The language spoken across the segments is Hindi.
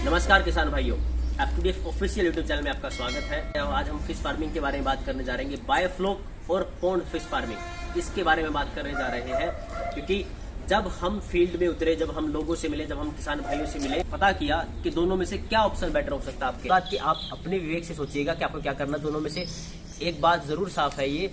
नमस्कार किसान भाइयों, FTDF ऑफिशियल यूट्यूब चैनल में आपका स्वागत है। आज हम फिश फार्मिंग के बारे में बात करने जा रहे हैं, बायोफ्लोक और पॉन्ड फिश फार्मिंग, इसके बारे में बात करने जा रहे हैं। क्योंकि जब हम फील्ड में उतरे, जब हम लोगों से मिले, जब हम किसान भाइयों से मिले, पता किया कि दोनों में से क्या ऑप्शन बेटर हो सकता है आपके बात कि आप अपने विवेक से सोचिएगा कि आपको क्या करना। दोनों में से एक बात जरूर साफ है ये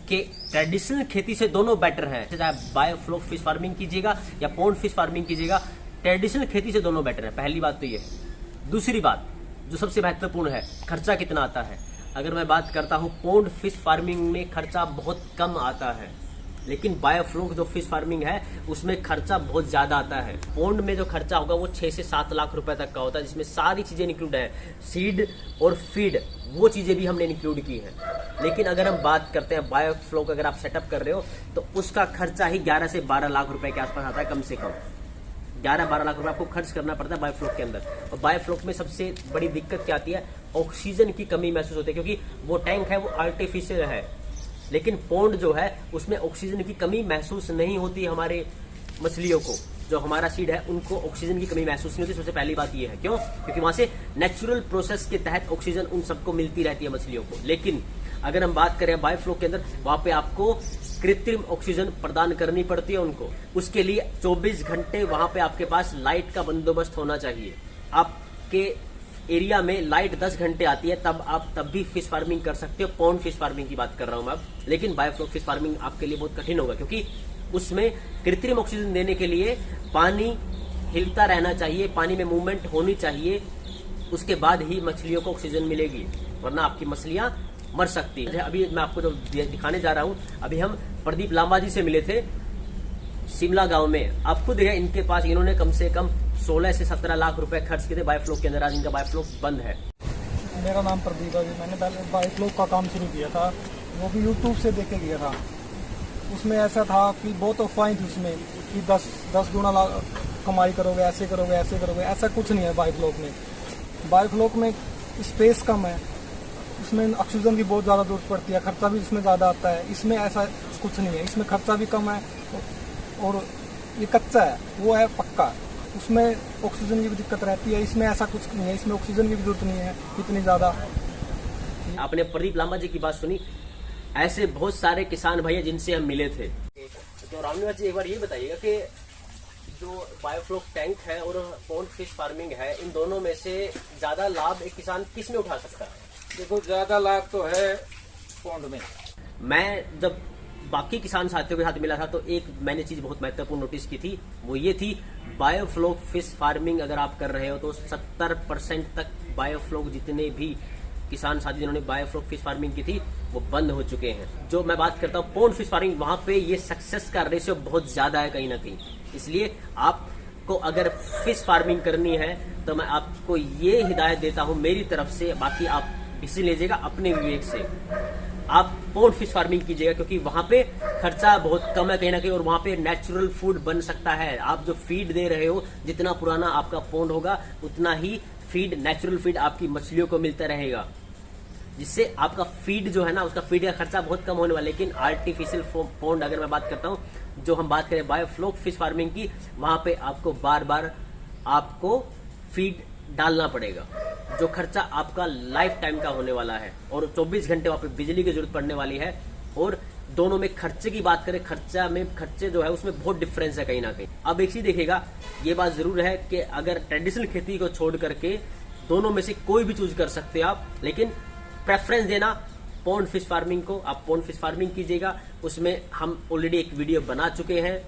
कि ट्रेडिशनल खेती से दोनों बेटर है। चाहे बायोफ्लोक फिश फार्मिंग कीजिएगा या पॉन्ड फिश फार्मिंग कीजिएगा, ट्रेडिशनल खेती से दोनों बेटर है। पहली बात तो ये है। दूसरी बात जो सबसे महत्वपूर्ण है, खर्चा कितना आता है। अगर मैं बात करता हूँ पॉन्ड फिश फार्मिंग में खर्चा बहुत कम आता है, लेकिन बायोफ्लोक जो फिश फार्मिंग है उसमें खर्चा बहुत ज्यादा आता है। पॉन्ड में जो खर्चा होगा वो 6 से 7 लाख रुपए तक का होता है, जिसमें सारी चीजें इंक्लूड है, सीड और फीड, वो चीजें भी हमने इंक्लूड की है। लेकिन अगर हम बात करते हैं बायोफ्लोक, अगर आप सेटअप कर रहे हो तो उसका खर्चा ही 11 से 12 लाख रुपए के आसपास आता है, कम से कम 11-12 लाख रुपए आपको खर्च करना पड़ता है बायोफ्लोक के अंदर। और बायोफ्लोक में सबसे बड़ी दिक्कत क्या आती है, ऑक्सीजन की कमी महसूस होती है, क्योंकि वो टैंक है वो आर्टिफिशियल है। लेकिन पॉन्ड जो है उसमें ऑक्सीजन की कमी महसूस नहीं होती। हमारे मछलियों को, जो हमारा सीड है, उनको ऑक्सीजन की कमी महसूस नहीं होती। सबसे पहली बात ये है, क्यों? क्योंकि वहां से नेचुरल प्रोसेस के तहत ऑक्सीजन उन सबको मिलती रहती है मछलियों को। लेकिन अगर हम बात करें बायोफ्लोक के अंदर, वहां पे आपको कृत्रिम ऑक्सीजन प्रदान करनी पड़ती है उनको। उसके लिए 24 घंटे वहां पे आपके पास लाइट का बंदोबस्त होना चाहिए। आपके एरिया में लाइट 10 घंटे आती है, तब आप तब भी फिश फार्मिंग कर सकते हो। पॉन्ड फिश फार्मिंग की बात कर रहा हूं मैं अब। लेकिन बायोफ्लोक फिश फार्मिंग आपके लिए बहुत कठिन होगा, क्योंकि उसमें कृत्रिम ऑक्सीजन देने के लिए पानी हिलता रहना चाहिए, पानी में मूवमेंट होनी चाहिए, उसके बाद ही मछलियों को ऑक्सीजन मिलेगी, वरना आपकी मछलियां मर सकती है। अभी मैं आपको जो दिखाने जा रहा हूं, अभी हम प्रदीप लांबा जी से मिले थे शिमला गांव में। आप खुद है, इनके पास इन्होंने कम से कम 16 से 17 लाख रुपए खर्च किए थे बायोफ्लोक के अंदर। आज इनका बायोफ्लोक बंद है। मेरा नाम प्रदीप है जी। मैंने पहले बायोफ्लोक का काम शुरू किया था, वो भी यूट्यूब से देख के किया था। उसमें ऐसा था कि बहुत अफवाहें थी उसमें कि 10 गुना कमाई करोगे, ऐसे करोगे, ऐसे करोगे। ऐसा कुछ नहीं है बायोफ्लोक में। बायोफ्लोक में स्पेस कम है, उसमें ऑक्सीजन की बहुत ज़्यादा जरूरत पड़ती है, खर्चा भी इसमें ज़्यादा आता है। इसमें ऐसा कुछ नहीं है, इसमें खर्चा भी कम है और ये कच्चा है, वो है पक्का। उसमें ऑक्सीजन की भी दिक्कत रहती है, इसमें ऐसा कुछ नहीं है, इसमें ऑक्सीजन की भी जरूरत नहीं है इतनी ज़्यादा। आपने प्रदीप लांबा जी की बात सुनी, ऐसे बहुत सारे किसान भाई जिनसे हम मिले थे। तो रामनिवास जी, एक बार ये बताइएगा कि जो बायोफ्लोक टैंक है और पॉन्ड फिश फार्मिंग है, इन दोनों में से ज्यादा लाभ एक किसान किस में उठा सकता है? देखो, ज़्यादा लाभ तो है पॉन्ड में। मैं जब बाकी किसान साथियों के साथ मिला था तो एक मैंने चीज बहुत महत्वपूर्ण नोटिस की थी, वो ये थी, बायोफ्लोक फिश फार्मिंग अगर आप कर रहे हो तो 70% तक बायोफ्लोक, जितने भी किसान साथी जिन्होंने बायोफ्लोक फिश फार्मिंग की थी, वो बंद हो चुके हैं। जो मैं बात करता हूँ पॉन्ड फिश फार्मिंग, वहां पे ये सक्सेस का रेशियो बहुत ज्यादा है कहीं ना कहीं। इसलिए आपको अगर फिश फार्मिंग करनी है तो मैं आपको ये हिदायत देता हूँ मेरी तरफ से, बाकी आप डिसीजन लीजिएगा अपने विवेक से। आप पॉन्ड फिश फार्मिंग कीजिएगा, क्योंकि वहां पे खर्चा बहुत कम है कहीं ना कहीं, और वहां पे नेचुरल फूड बन सकता है। आप जो फीड दे रहे हो, जितना पुराना आपका पॉन्ड होगा उतना ही फीड, नेचुरल फीड आपकी मछलियों को मिलता रहेगा, जिससे आपका फीड जो है ना, उसका फीड का खर्चा बहुत कम होने वाला। लेकिन आर्टिफिशियल पॉन्ड अगर मैं बात करता हूँ, जो हम बात करें बायोफ्लोक फिश फार्मिंग की, वहां पे आपको बार बार आपको फीड डालना पड़ेगा, जो खर्चा आपका लाइफ टाइम का होने वाला है, और 24 घंटे वहां पे बिजली की जरूरत पड़ने वाली है। और दोनों में खर्चे की बात करें, खर्चे जो है उसमें बहुत डिफरेंस है कहीं ना कहीं। अब एक चीज देखिएगा, ये बात जरूर है कि अगर ट्रेडिशनल खेती को छोड़ करके दोनों में से कोई भी चूज कर सकते हैं आप, लेकिन प्रेफरेंस देना पॉन्ड फिश फार्मिंग को। आप पॉन्ड फिश फार्मिंग कीजिएगा, उसमें हम ऑलरेडी एक वीडियो बना चुके हैं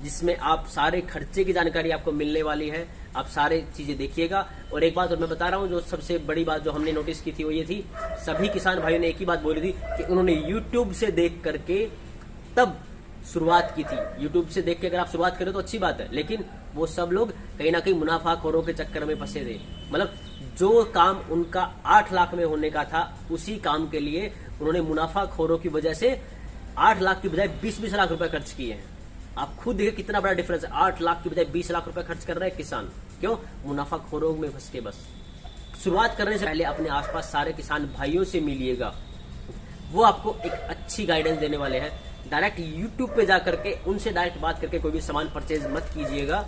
जिसमें आप सारे खर्चे की जानकारी आपको मिलने वाली है। आप सारे चीजें देखिएगा। और एक बात और मैं बता रहा हूं, जो सबसे बड़ी बात जो हमने नोटिस की थी वो ये थी, सभी किसान भाइयों ने एक ही बात बोली थी कि उन्होंने यूट्यूब से देख करके तब शुरुआत की थी। यूट्यूब से देख के अगर आप शुरुआत करें तो अच्छी बात है, लेकिन वो सब लोग कहीं ना कहीं मुनाफाखोरों के चक्कर में फंसे थे। मतलब जो काम उनका 8 लाख में होने का था, उसी काम के लिए उन्होंने मुनाफाखोरों की वजह से 8 लाख की बजाय 20-20 लाख रुपए खर्च किए हैं। आप खुद देखिए कितना बड़ा डिफरेंस है। 8 लाख की बजाय 20 लाख रुपए खर्च कर रहे हैं किसान। क्यों? मुनाफाखोरों में फंस के। बस शुरुआत करने से पहले अपने आसपास सारे किसान भाइयों से मिलिएगा, वो आपको एक अच्छी गाइडेंस देने वाले हैं। डायरेक्ट यूट्यूब पे जा करके उनसे डायरेक्ट बात करके कोई भी सामान परचेज मत कीजिएगा।